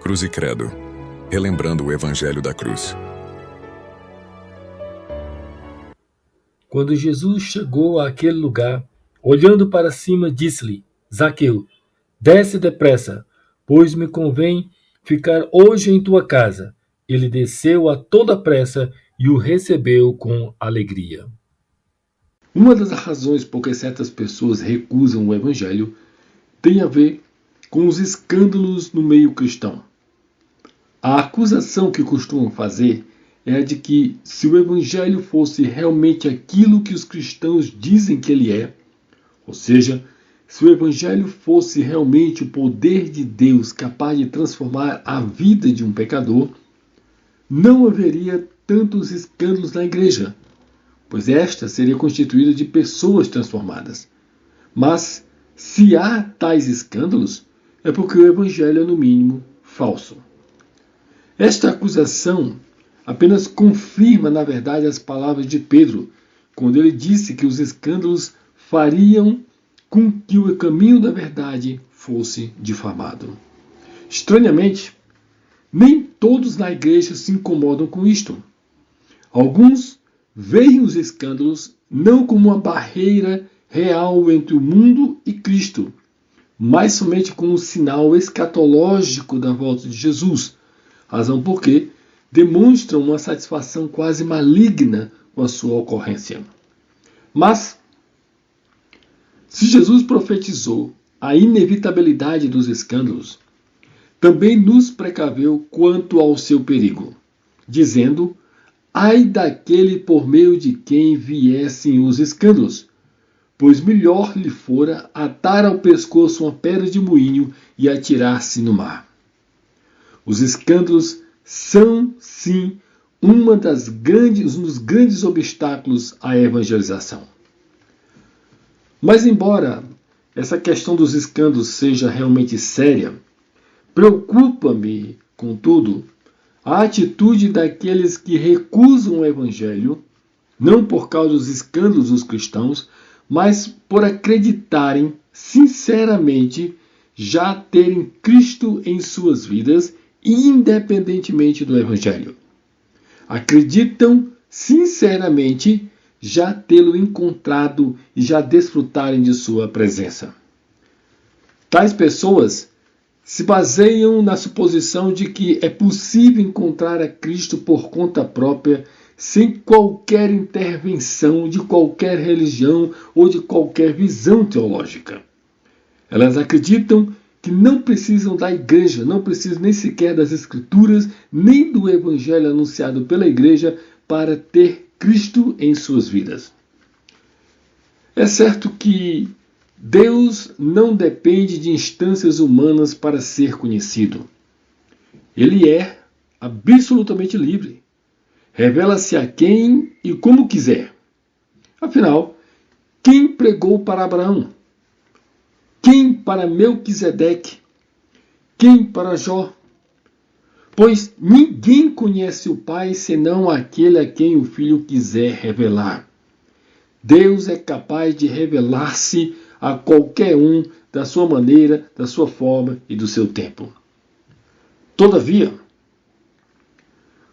Cruz e Credo, relembrando o Evangelho da Cruz. Quando Jesus chegou àquele lugar, olhando para cima, disse-lhe: Zaqueu, desce depressa, pois me convém ficar hoje em tua casa. Ele desceu a toda pressa e o recebeu com alegria. Uma das razões por que certas pessoas recusam o Evangelho tem a ver com os escândalos no meio cristão. A acusação que costumam fazer é a de que, se o Evangelho fosse realmente aquilo que os cristãos dizem que ele é, ou seja, se o Evangelho fosse realmente o poder de Deus capaz de transformar a vida de um pecador, não haveria tantos escândalos na igreja, pois esta seria constituída de pessoas transformadas. Mas, se há tais escândalos, é porque o Evangelho é, no mínimo, falso. Esta acusação apenas confirma, na verdade, as palavras de Pedro, quando ele disse que os escândalos fariam com que o caminho da verdade fosse difamado. Estranhamente, nem todos na igreja se incomodam com isto. Alguns veem os escândalos não como uma barreira real entre o mundo e Cristo, mas somente como um sinal escatológico da volta de Jesus, razão por que demonstram uma satisfação quase maligna com a sua ocorrência. Mas, se Jesus profetizou a inevitabilidade dos escândalos, também nos precaveu quanto ao seu perigo, dizendo: ai daquele por meio de quem viessem os escândalos, pois melhor lhe fora atar ao pescoço uma pedra de moinho e atirar-se no mar. Os escândalos são, sim, um dos grandes obstáculos à evangelização. Mas, embora essa questão dos escândalos seja realmente séria, preocupa-me, contudo, a atitude daqueles que recusam o Evangelho, não por causa dos escândalos dos cristãos, mas por acreditarem sinceramente já terem Cristo em suas vidas, independentemente do Evangelho. Acreditam sinceramente já tê-lo encontrado e já desfrutarem de sua presença. Tais pessoas se baseiam na suposição de que é possível encontrar a Cristo por conta própria, sem qualquer intervenção de qualquer religião ou de qualquer visão teológica. Elas acreditam que não precisam da igreja, não precisam nem sequer das Escrituras, nem do Evangelho anunciado pela igreja para ter Cristo em suas vidas. É certo que Deus não depende de instâncias humanas para ser conhecido. Ele é absolutamente livre. Revela-se a quem e como quiser. Afinal, quem pregou para Abraão? Quem para Melquisedeque? Quem para Jó? Pois ninguém conhece o Pai senão aquele a quem o Filho quiser revelar. Deus é capaz de revelar-se a qualquer um da sua maneira, da sua forma e do seu tempo. Todavia,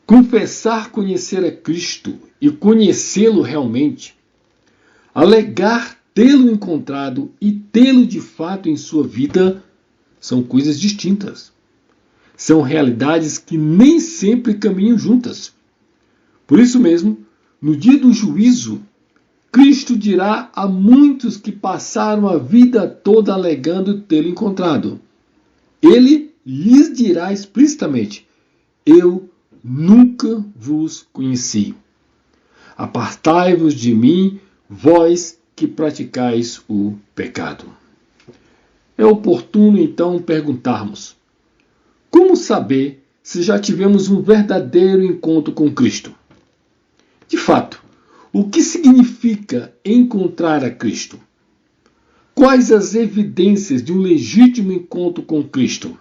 confessar conhecer a Cristo e conhecê-lo realmente, alegar tê-lo encontrado e tê-lo de fato em sua vida, são coisas distintas. São realidades que nem sempre caminham juntas. Por isso mesmo, no dia do juízo, Cristo dirá a muitos que passaram a vida toda alegando tê-lo encontrado. Ele lhes dirá explicitamente: eu nunca vos conheci. Apartai-vos de mim, vós que praticais o pecado. É oportuno, então, perguntarmos: como saber se já tivemos um verdadeiro encontro com Cristo? De fato, o que significa encontrar a Cristo? Quais as evidências de um legítimo encontro com Cristo?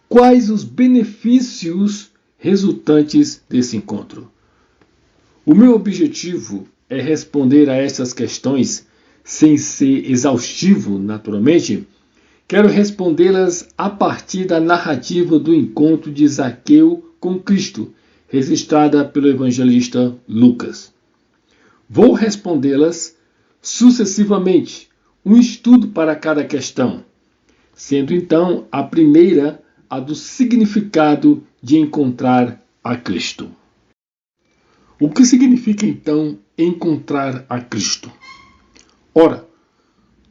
Quais os benefícios resultantes desse encontro? O meu objetivo é responder a essas questões, sem ser exaustivo, naturalmente, quero respondê-las a partir da narrativa do encontro de Zaqueu com Cristo, registrada pelo evangelista Lucas. Vou respondê-las sucessivamente, um estudo para cada questão, sendo então a primeira a do significado de encontrar a Cristo. O que significa então encontrar a Cristo? Ora,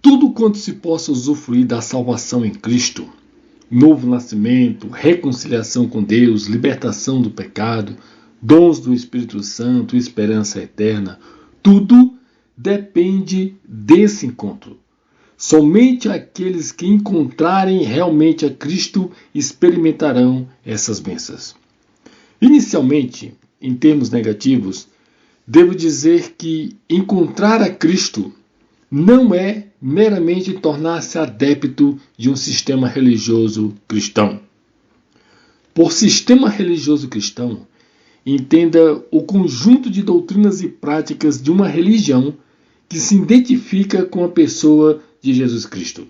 tudo quanto se possa usufruir da salvação em Cristo, novo nascimento, reconciliação com Deus, libertação do pecado, dons do Espírito Santo, esperança eterna, tudo depende desse encontro. Somente aqueles que encontrarem realmente a Cristo experimentarão essas bênçãos. Inicialmente, em termos negativos, devo dizer que encontrar a Cristo não é meramente tornar-se adepto de um sistema religioso cristão. Por sistema religioso cristão, entenda o conjunto de doutrinas e práticas de uma religião que se identifica com a pessoa de Jesus Cristo.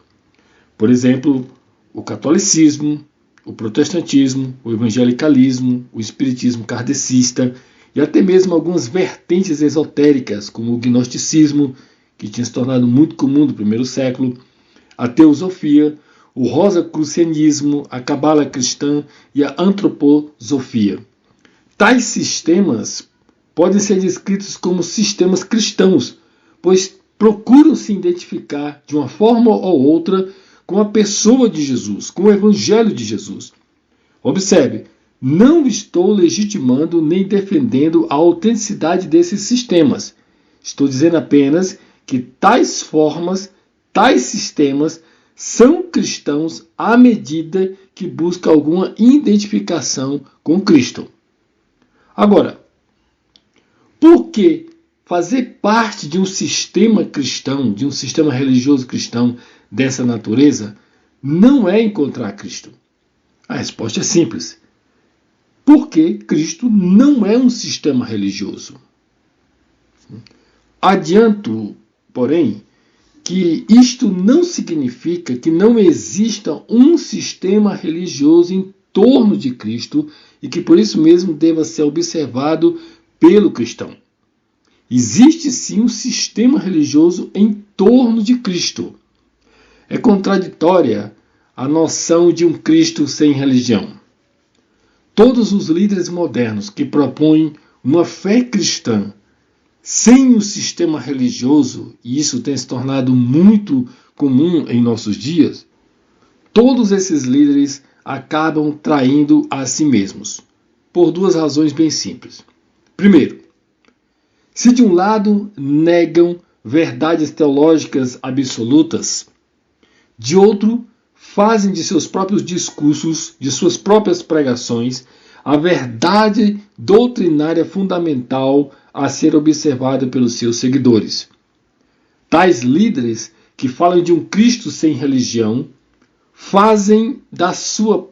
Por exemplo, o catolicismo, o protestantismo, o evangelicalismo, o espiritismo kardecista e até mesmo algumas vertentes esotéricas, como o gnosticismo, que tinha se tornado muito comum no primeiro século, a teosofia, o rosacrucianismo, a cabala cristã e a antroposofia. Tais sistemas podem ser descritos como sistemas cristãos, pois procuram se identificar de uma forma ou outra com a pessoa de Jesus, com o Evangelho de Jesus. Observe, não estou legitimando nem defendendo a autenticidade desses sistemas. Estou dizendo apenas que tais formas, tais sistemas são cristãos à medida que buscam alguma identificação com Cristo. Agora, por que fazer parte de um sistema cristão, de um sistema religioso cristão dessa natureza, não é encontrar Cristo? A resposta é simples. Porque Cristo não é um sistema religioso. Adianto, porém, que isto não significa que não exista um sistema religioso em torno de Cristo e que por isso mesmo deva ser observado pelo cristão. Existe sim um sistema religioso em torno de Cristo. É contraditória a noção de um Cristo sem religião. Todos os líderes modernos que propõem uma fé cristã sem o sistema religioso, e isso tem se tornado muito comum em nossos dias, todos esses líderes acabam traindo a si mesmos, por duas razões bem simples. Primeiro, se de um lado negam verdades teológicas absolutas, de outro fazem de seus próprios discursos, de suas próprias pregações, a verdade doutrinária fundamental a ser observada pelos seus seguidores. Tais líderes que falam de um Cristo sem religião fazem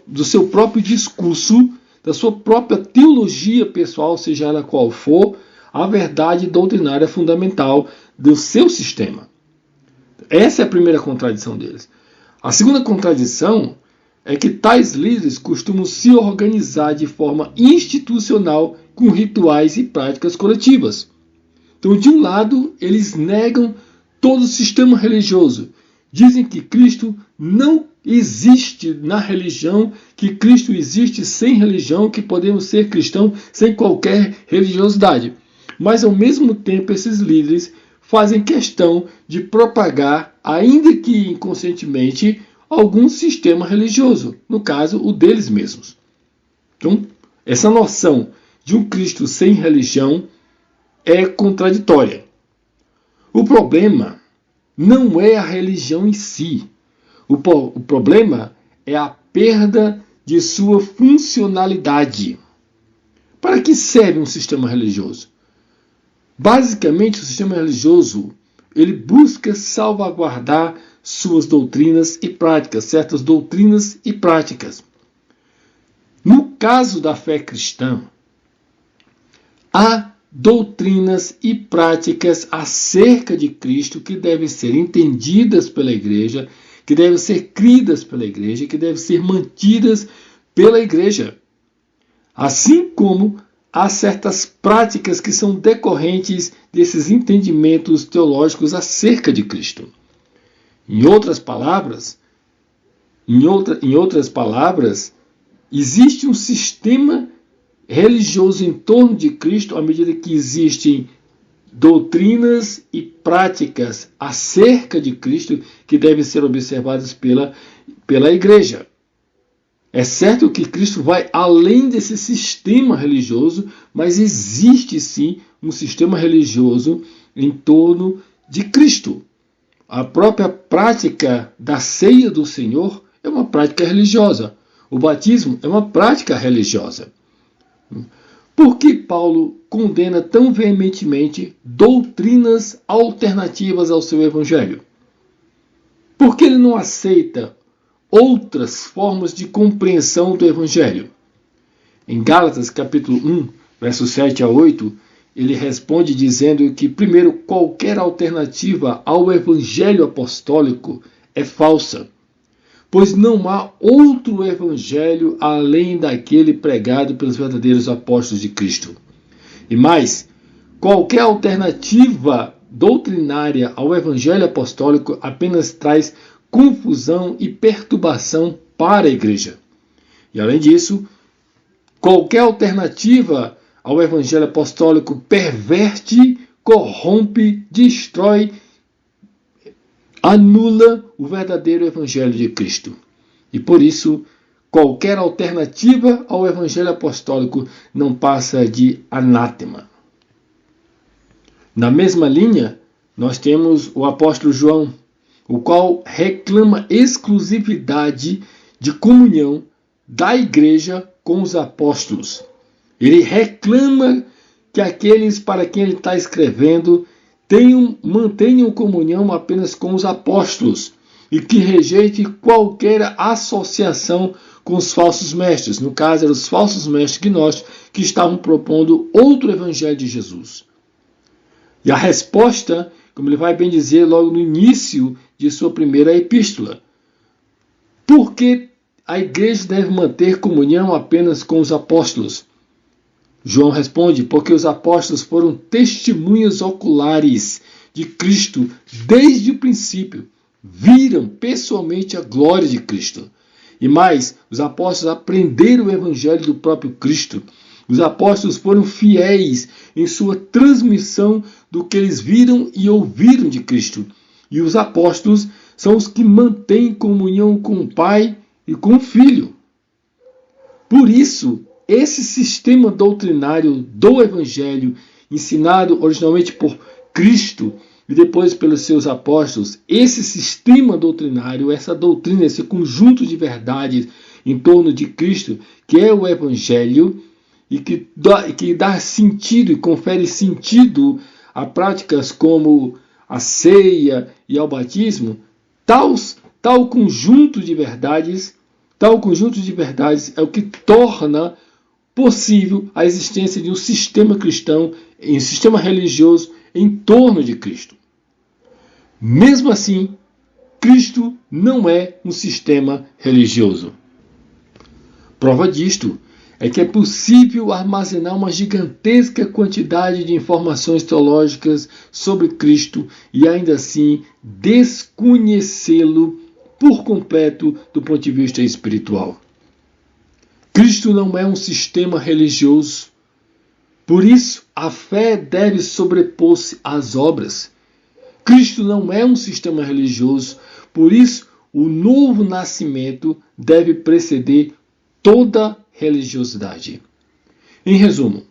do seu próprio discurso, da sua própria teologia pessoal, seja ela qual for, a verdade doutrinária fundamental do seu sistema. Essa é a primeira contradição deles. A segunda contradição é que tais líderes costumam se organizar de forma institucional com rituais e práticas coletivas. Então, de um lado, eles negam todo o sistema religioso. Dizem que Cristo não existe na religião, que Cristo existe sem religião, que podemos ser cristãos sem qualquer religiosidade. Mas, ao mesmo tempo, esses líderes fazem questão de propagar, ainda que inconscientemente, algum sistema religioso, no caso, o deles mesmos. Então, essa noção de um Cristo sem religião é contraditória. O problema não é a religião em si. O problema é a perda de sua funcionalidade. Para que serve um sistema religioso? Basicamente, o sistema religioso ele busca salvaguardar suas doutrinas e práticas, certas doutrinas e práticas. No caso da fé cristã, há doutrinas e práticas acerca de Cristo que devem ser entendidas pela igreja, que devem ser cridas pela igreja, que devem ser mantidas pela igreja. Assim como há certas práticas que são decorrentes desses entendimentos teológicos acerca de Cristo. Em outras palavras, existe um sistema religioso em torno de Cristo à medida que existem doutrinas e práticas acerca de Cristo que devem ser observadas pela igreja. É certo que Cristo vai além desse sistema religioso, mas existe sim um sistema religioso em torno de Cristo. A própria prática da ceia do Senhor é uma prática religiosa. O batismo é uma prática religiosa. Por que Paulo condena tão veementemente doutrinas alternativas ao seu evangelho? Por que ele não aceita outras formas de compreensão do evangelho? Em Gálatas capítulo 1, versos 7 a 8, ele responde dizendo que, primeiro, qualquer alternativa ao evangelho apostólico é falsa, pois não há outro evangelho além daquele pregado pelos verdadeiros apóstolos de Cristo. E mais, qualquer alternativa doutrinária ao evangelho apostólico apenas traz confusão e perturbação para a igreja. E além disso, qualquer alternativa ao evangelho apostólico perverte, corrompe, destrói, anula o verdadeiro evangelho de Cristo. E por isso, qualquer alternativa ao evangelho apostólico não passa de anátema. Na mesma linha, nós temos o apóstolo João, o qual reclama exclusividade de comunhão da igreja com os apóstolos. Ele reclama que aqueles para quem ele está escrevendo mantenham comunhão apenas com os apóstolos e que rejeite qualquer associação com os falsos mestres. No caso, eram os falsos mestres gnósticos que estavam propondo outro evangelho de Jesus. E a resposta, como ele vai bem dizer logo no início de sua primeira epístola: por que a igreja deve manter comunhão apenas com os apóstolos? João responde: porque os apóstolos foram testemunhas oculares de Cristo desde o princípio. Viram pessoalmente a glória de Cristo. E mais, os apóstolos aprenderam o evangelho do próprio Cristo. Os apóstolos foram fiéis em sua transmissão do que eles viram e ouviram de Cristo. E os apóstolos são os que mantêm comunhão com o Pai e com o Filho. Por isso, esse sistema doutrinário do Evangelho, ensinado originalmente por Cristo e depois pelos seus apóstolos, esse sistema doutrinário, essa doutrina, esse conjunto de verdades em torno de Cristo, que é o Evangelho, e que dá sentido e confere sentido a práticas como a ceia e ao batismo, tal conjunto de verdades é o que torna possível a existência de um sistema cristão, um sistema religioso em torno de Cristo. Mesmo assim, Cristo não é um sistema religioso. Prova disto é que é possível armazenar uma gigantesca quantidade de informações teológicas sobre Cristo e ainda assim desconhecê-lo por completo do ponto de vista espiritual. Cristo não é um sistema religioso. Por isso, a fé deve sobrepor-se às obras. Cristo não é um sistema religioso. Por isso, o novo nascimento deve preceder toda religiosidade. Em resumo,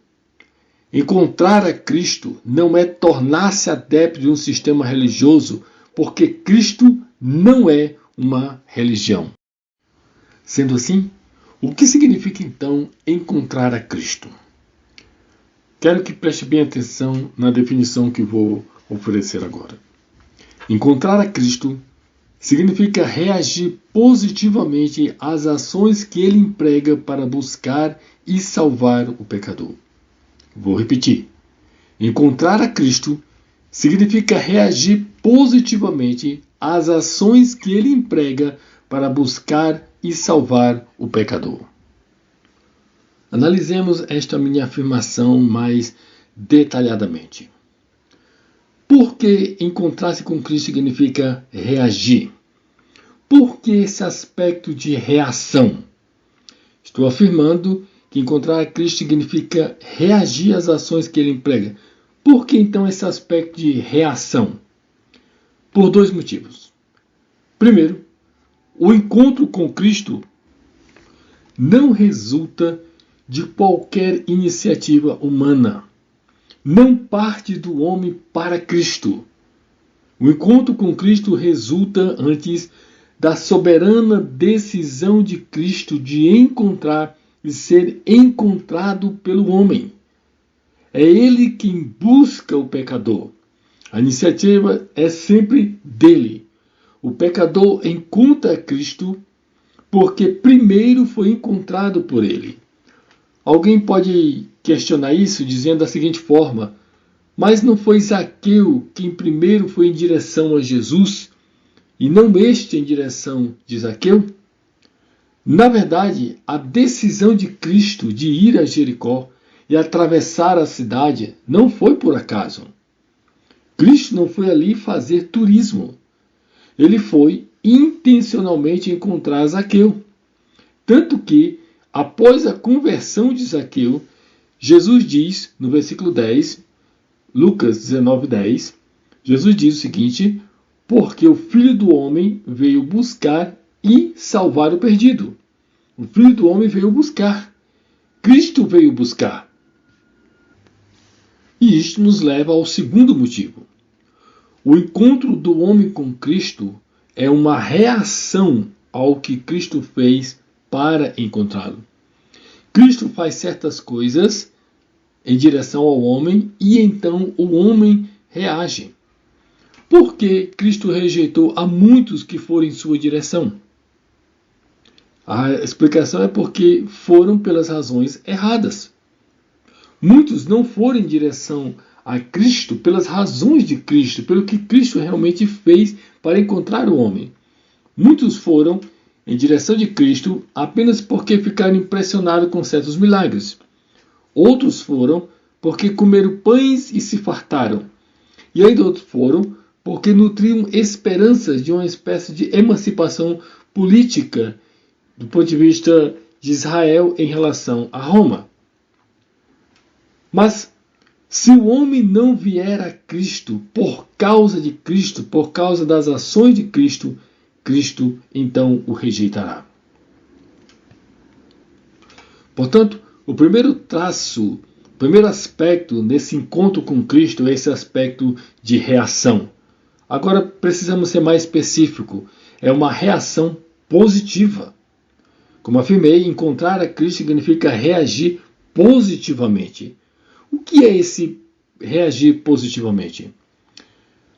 encontrar a Cristo não é tornar-se adepto de um sistema religioso, porque Cristo não é uma religião. Sendo assim, o que significa então encontrar a Cristo? Quero que preste bem atenção na definição que vou oferecer agora. Encontrar a Cristo significa reagir positivamente às ações que ele emprega para buscar e salvar o pecador. Vou repetir. Encontrar a Cristo significa reagir positivamente as ações que ele emprega para buscar e salvar o pecador. Analisemos esta minha afirmação mais detalhadamente. Por que encontrar-se com Cristo significa reagir? Por que esse aspecto de reação? Estou afirmando que encontrar a Cristo significa reagir às ações que ele emprega. Por que então esse aspecto de reação? Por dois motivos. Primeiro, o encontro com Cristo não resulta de qualquer iniciativa humana. Não parte do homem para Cristo. O encontro com Cristo resulta antes da soberana decisão de Cristo de encontrar e ser encontrado pelo homem. É ele quem busca o pecador. A iniciativa é sempre dele. O pecador encontra Cristo porque primeiro foi encontrado por ele. Alguém pode questionar isso dizendo da seguinte forma: mas não foi Zaqueu quem primeiro foi em direção a Jesus e não este em direção de Zaqueu? Na verdade, a decisão de Cristo de ir a Jericó e atravessar a cidade não foi por acaso. Cristo não foi ali fazer turismo. Ele foi intencionalmente encontrar Zaqueu. Tanto que, após a conversão de Zaqueu, Jesus diz, no versículo 10, Lucas 19:10, Jesus diz o seguinte: porque o Filho do Homem veio buscar e salvar o perdido. O Filho do Homem veio buscar. Cristo veio buscar. E isto nos leva ao segundo motivo. O encontro do homem com Cristo é uma reação ao que Cristo fez para encontrá-lo. Cristo faz certas coisas em direção ao homem e então o homem reage. Por que Cristo rejeitou a muitos que foram em sua direção? A explicação é porque foram pelas razões erradas. Muitos não foram em direção a Cristo pelas razões de Cristo, pelo que Cristo realmente fez para encontrar o homem. Muitos foram em direção de Cristo apenas porque ficaram impressionados com certos milagres. Outros foram porque comeram pães e se fartaram. E ainda outros foram porque nutriam esperanças de uma espécie de emancipação política do ponto de vista de Israel em relação a Roma. Mas se o homem não vier a Cristo por causa de Cristo, por causa das ações de Cristo, Cristo então o rejeitará. Portanto, o primeiro traço, o primeiro aspecto nesse encontro com Cristo é esse aspecto de reação. Agora precisamos ser mais específico. É uma reação positiva. Como afirmei, encontrar a Cristo significa reagir positivamente. O que é esse reagir positivamente?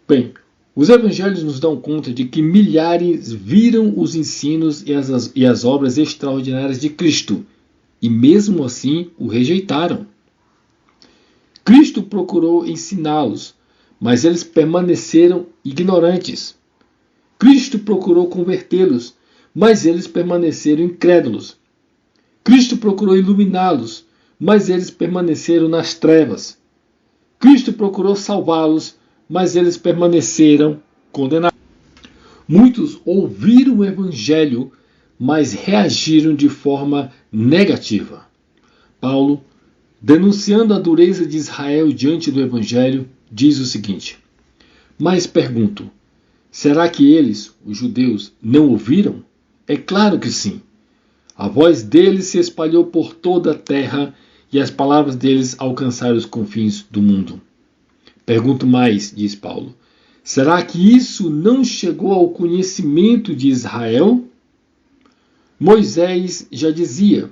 Bem, os evangelhos nos dão conta de que milhares viram os ensinos e as obras extraordinárias de Cristo e mesmo assim o rejeitaram. Cristo procurou ensiná-los, mas eles permaneceram ignorantes. Cristo procurou convertê-los, mas eles permaneceram incrédulos. Cristo procurou iluminá-los, mas eles permaneceram nas trevas. Cristo procurou salvá-los, mas eles permaneceram condenados. Muitos ouviram o Evangelho, mas reagiram de forma negativa. Paulo, denunciando a dureza de Israel diante do Evangelho, diz o seguinte: mas pergunto, será que eles, os judeus, não ouviram? É claro que sim. A voz deles se espalhou por toda a terra e as palavras deles alcançaram os confins do mundo. Pergunto mais, diz Paulo, será que isso não chegou ao conhecimento de Israel? Moisés já dizia: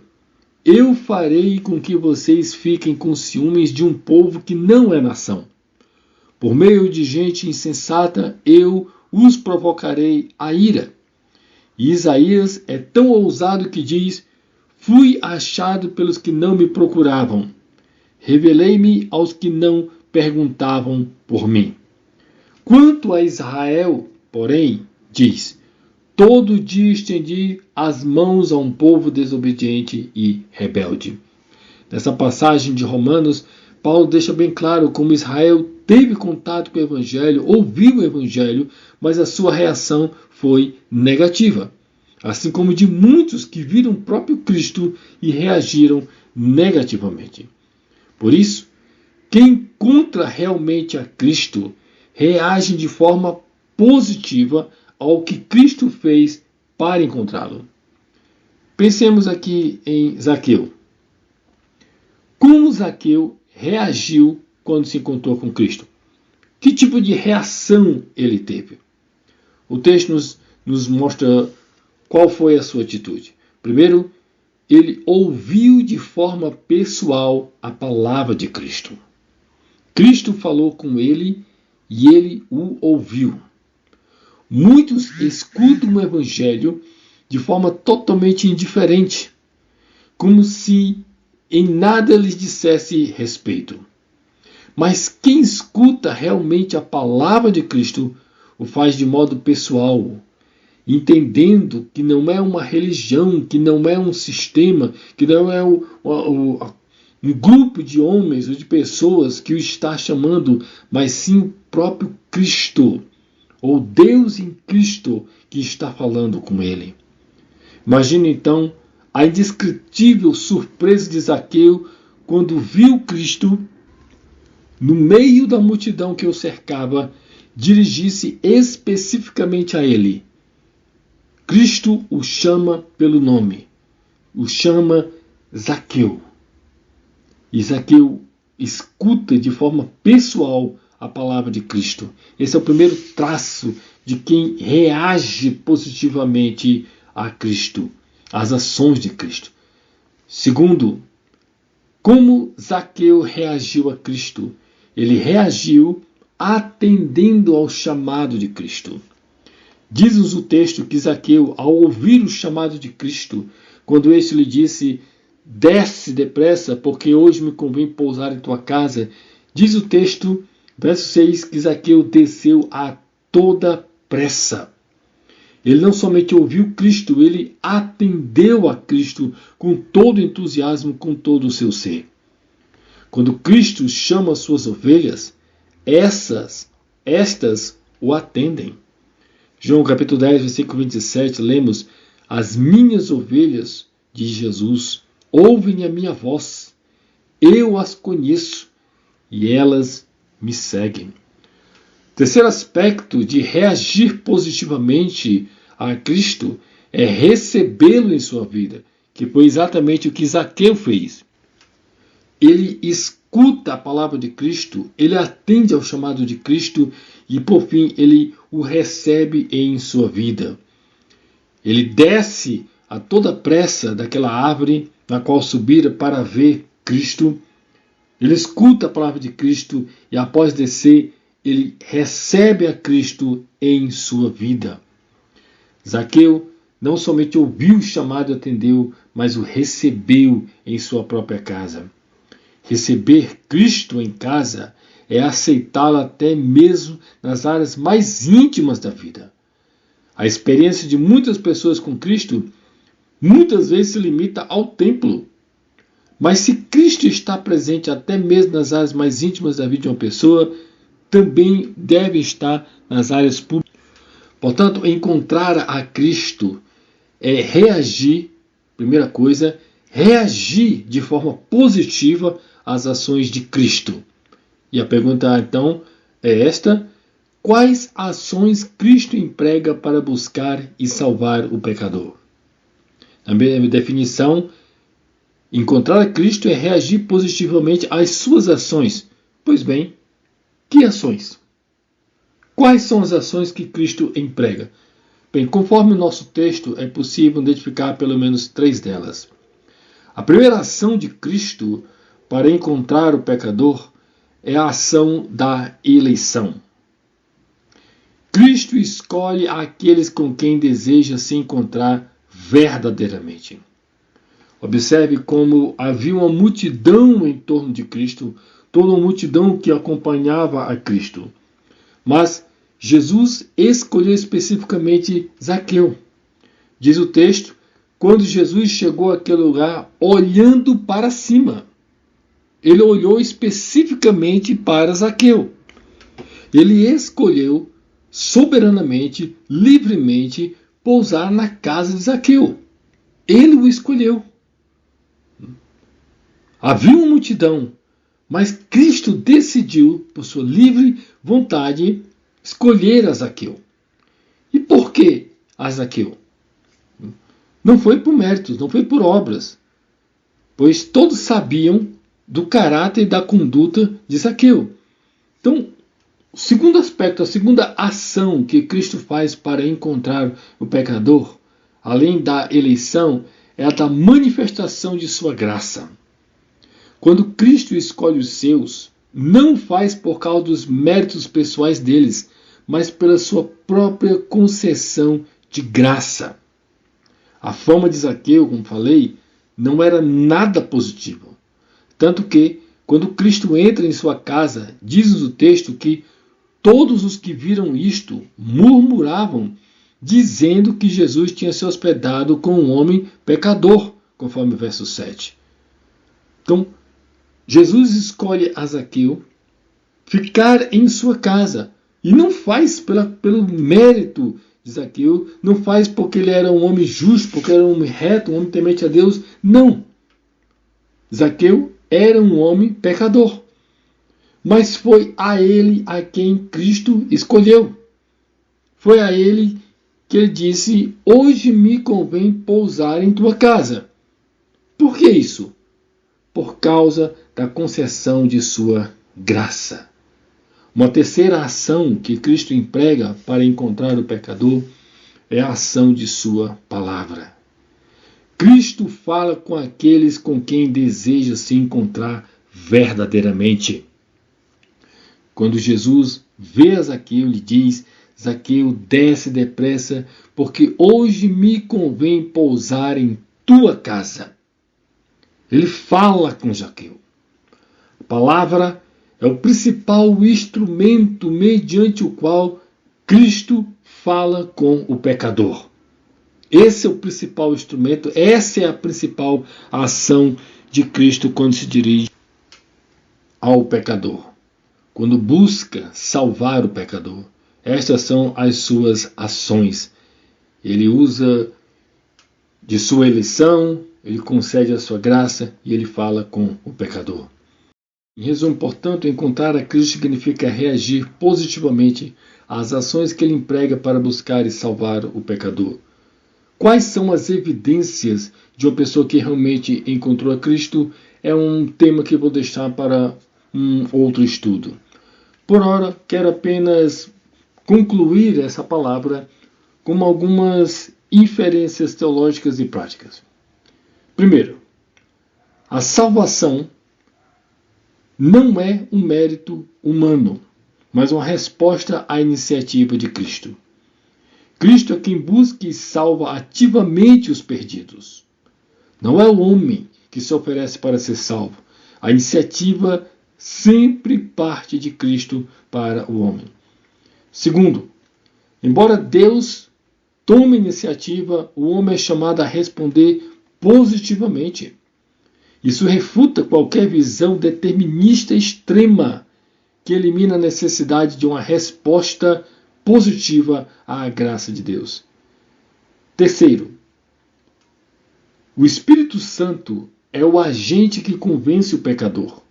eu farei com que vocês fiquem com ciúmes de um povo que não é nação. Por meio de gente insensata, eu os provocarei a ira. E Isaías é tão ousado que diz: fui achado pelos que não me procuravam. Revelei-me aos que não perguntavam por mim. Quanto a Israel, porém, diz: todo dia estendi as mãos a um povo desobediente e rebelde. Nessa passagem de Romanos, Paulo deixa bem claro como Israel teve contato com o Evangelho, ouviu o Evangelho, mas a sua reação foi negativa. Assim como de muitos que viram o próprio Cristo e reagiram negativamente. Por isso, quem encontra realmente a Cristo reage de forma positiva ao que Cristo fez para encontrá-lo. Pensemos aqui em Zaqueu. Como Zaqueu reagiu quando se encontrou com Cristo? Que tipo de reação ele teve? O texto nos mostra qual foi a sua atitude. Primeiro, ele ouviu de forma pessoal a palavra de Cristo. Cristo falou com ele e ele o ouviu. Muitos escutam o Evangelho de forma totalmente indiferente, como se em nada lhes dissesse respeito. Mas quem escuta realmente a palavra de Cristo o faz de modo pessoal, entendendo que não é uma religião, que não é um sistema, que não é um grupo de homens ou de pessoas que o está chamando, mas sim o próprio Cristo, ou Deus em Cristo que está falando com ele. Imagine então a indescritível surpresa de Zaqueu quando viu Cristo no meio da multidão que o cercava, dirigir-se especificamente a ele. Cristo o chama pelo nome, o chama Zaqueu. E Zaqueu escuta de forma pessoal a palavra de Cristo. Esse é o primeiro traço de quem reage positivamente a Cristo, às ações de Cristo. Segundo, como Zaqueu reagiu a Cristo? Ele reagiu atendendo ao chamado de Cristo. Diz-nos o texto que Zaqueu, ao ouvir o chamado de Cristo, quando este lhe disse: desce depressa, porque hoje me convém pousar em tua casa, diz o texto, verso 6, que Zaqueu desceu a toda pressa. Ele não somente ouviu Cristo, ele atendeu a Cristo com todo entusiasmo, com todo o seu ser. Quando Cristo chama as suas ovelhas, estas o atendem. João capítulo 10, versículo 27, lemos: as minhas ovelhas, diz Jesus, ouvem a minha voz, eu as conheço e elas me seguem. Terceiro aspecto de reagir positivamente a Cristo é recebê-lo em sua vida, que foi exatamente o que Zaqueu fez. Ele escuta a palavra de Cristo, ele atende ao chamado de Cristo e, por fim, ele o recebe em sua vida. Ele desce a toda pressa daquela árvore na qual subira para ver Cristo. Ele escuta a palavra de Cristo e, após descer, ele recebe a Cristo em sua vida. Zaqueu não somente ouviu o chamado e atendeu, mas o recebeu em sua própria casa. Receber Cristo em casa é aceitá-lo até mesmo nas áreas mais íntimas da vida. A experiência de muitas pessoas com Cristo muitas vezes se limita ao templo. Mas se Cristo está presente até mesmo nas áreas mais íntimas da vida de uma pessoa, também deve estar nas áreas públicas. Portanto, encontrar a Cristo é reagir, primeira coisa, reagir de forma positiva às ações de Cristo. E a pergunta então é esta: quais ações Cristo emprega para buscar e salvar o pecador? Na minha definição, encontrar a Cristo é reagir positivamente às suas ações. Pois bem, que ações? Quais são as ações que Cristo emprega? Bem, conforme o nosso texto, é possível identificar pelo menos 3 delas. A primeira ação de Cristo para encontrar o pecador é a ação da eleição. Cristo escolhe aqueles com quem deseja se encontrar verdadeiramente. Observe como havia uma multidão em torno de Cristo, toda uma multidão que acompanhava a Cristo. Mas Jesus escolheu especificamente Zaqueu. Diz o texto, quando Jesus chegou àquele lugar olhando para cima. Ele olhou especificamente para Zaqueu. Ele escolheu soberanamente, livremente, pousar na casa de Zaqueu. Ele o escolheu. Havia uma multidão, mas Cristo decidiu, por sua livre vontade, escolher a Zaqueu. E por que a Zaqueu? Não foi por méritos, não foi por obras, pois todos sabiam do caráter e da conduta de Zaqueu. Então, o segundo aspecto, a segunda ação que Cristo faz para encontrar o pecador, além da eleição, é a da manifestação de sua graça. Quando Cristo escolhe os seus, não faz por causa dos méritos pessoais deles, mas pela sua própria concessão de graça. A fama de Zaqueu, como falei, não era nada positivo. Tanto que, quando Cristo entra em sua casa, diz o texto que todos os que viram isto murmuravam, dizendo que Jesus tinha se hospedado com um homem pecador, conforme o verso 7. Então, Jesus escolhe a Zaqueu ficar em sua casa. E não faz pelo mérito de Zaqueu, não faz porque ele era um homem justo, porque era um homem reto, um homem temente a Deus. Não. Zaqueu era um homem pecador. Mas foi a ele a quem Cristo escolheu. Foi a ele que ele disse, hoje me convém pousar em tua casa. Por que isso? Por causa da concessão de sua graça. Uma terceira ação que Cristo emprega para encontrar o pecador é a ação de sua palavra. Cristo fala com aqueles com quem deseja se encontrar verdadeiramente. Quando Jesus vê a Zaqueu, lhe diz, Zaqueu, desce depressa, porque hoje me convém pousar em tua casa. Ele fala com Zaqueu. A palavra é o principal instrumento mediante o qual Cristo fala com o pecador. Esse é o principal instrumento, essa é a principal ação de Cristo quando se dirige ao pecador. Quando busca salvar o pecador. Estas são as suas ações. Ele usa de sua eleição, ele concede a sua graça e ele fala com o pecador. Em resumo, portanto, encontrar a Cristo significa reagir positivamente às ações que ele emprega para buscar e salvar o pecador. Quais são as evidências de uma pessoa que realmente encontrou a Cristo? É um tema que vou deixar para um outro estudo. Por ora, quero apenas concluir essa palavra com algumas inferências teológicas e práticas. Primeiro, a salvação não é um mérito humano, mas uma resposta à iniciativa de Cristo. Cristo é quem busca e salva ativamente os perdidos. Não é o homem que se oferece para ser salvo. A iniciativa sempre parte de Cristo para o homem. Segundo, embora Deus tome iniciativa, o homem é chamado a responder positivamente. Isso refuta qualquer visão determinista extrema que elimina a necessidade de uma resposta positiva à graça de Deus. Terceiro, o Espírito Santo é o agente que convence o pecador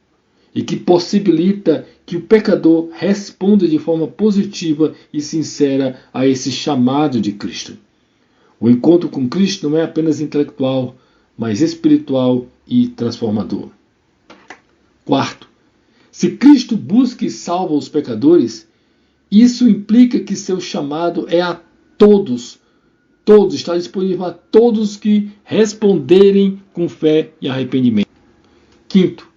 e que possibilita que o pecador responda de forma positiva e sincera a esse chamado de Cristo. O encontro com Cristo não é apenas intelectual, mas espiritual e transformador. Quarto, se Cristo busca e salva os pecadores, isso implica que seu chamado é a todos. Todos, está disponível a todos que responderem com fé e arrependimento. Quinto,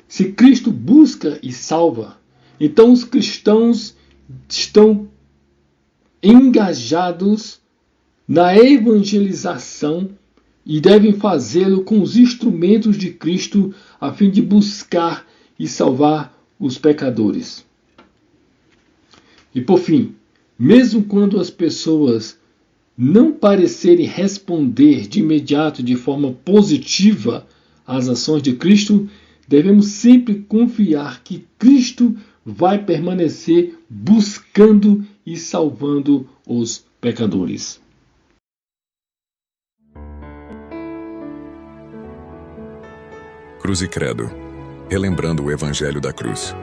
se Cristo busca e salva, então os cristãos estão engajados na evangelização e devem fazê-lo com os instrumentos de Cristo a fim de buscar e salvar os pecadores. E por fim, Mesmo quando as pessoas não parecerem responder de imediato de forma positiva às ações de Cristo, devemos sempre confiar que Cristo vai permanecer buscando e salvando os pecadores. Cruz e Credo. Relembrando o Evangelho da Cruz.